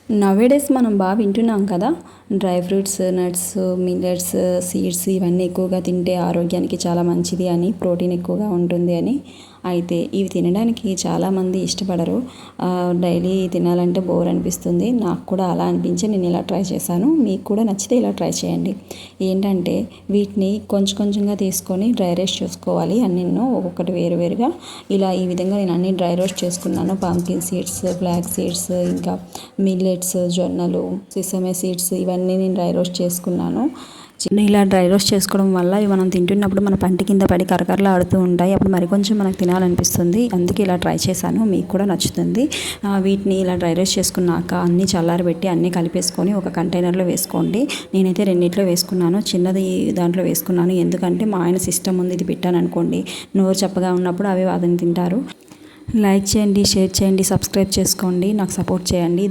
Nowadays మనం బాగా వింటున్నాం కదా, dry fruits, nuts, millets, seeds ఇవన్నీ ఎక్కువగా తింటే ఆరోగ్యానికి చాలా మంచిది అని, ప్రోటీన్ ఎక్కువగా ఉంటుంది అని. అయితే ఇవి తినడానికి చాలామంది ఇష్టపడరు. డైలీ తినాలంటే బోర్ అనిపిస్తుంది. నాకు కూడా అలా అనిపించి నేను ఇలా ట్రై చేశాను. మీకు కూడా నచ్చితే ఇలా ట్రై చేయండి. ఏంటంటే వీటిని కొంచెం కొంచెంగా తీసుకొని డ్రై రోస్ట్ చేసుకోవాలి. అన్నిన్నో ఒక్కొక్కటి వేరువేరుగా ఇలా ఈ విధంగా నేను అన్ని డ్రై రోస్ట్ చేసుకున్నాను. పంకిన్ సీడ్స్, ఫ్లాక్ సీడ్స్, ఇంకా మిల్లెట్స్, జొన్నలు, సిసమే సీడ్స్ ఇవన్నీ నేను డ్రై రోస్ట్ చేసుకున్నాను. ఇలా డ్రై రోస్ట్ చేసుకోవడం వల్ల ఇవి మనం తింటున్నప్పుడు మన పంటి కింద పడి కరకరలు ఆడుతూ ఉంటాయి. అప్పుడు మరికొంచెం మనకు తినాలనిపిస్తుంది. అందుకే ఇలా ట్రై చేశాను. మీకు కూడా నచ్చుతుంది. వీటిని ఇలా డ్రై రోస్ట్ చేసుకున్నాక అన్నీ చల్లారబెట్టి అన్నీ కలిపేసుకొని ఒక కంటైనర్లో వేసుకోండి. నేనైతే రెండిట్లో వేసుకున్నాను. చిన్నది దాంట్లో వేసుకున్నాను. ఎందుకంటే మా ఆయన సిస్టమ్ ఉంది, ఇది పెట్టాను అనుకోండి నోరు చప్పగా ఉన్నప్పుడు అవి వాటిని తింటారు. లైక్ చేయండి, షేర్ చేయండి, సబ్స్క్రైబ్ చేసుకోండి, నాకు సపోర్ట్ చేయండి.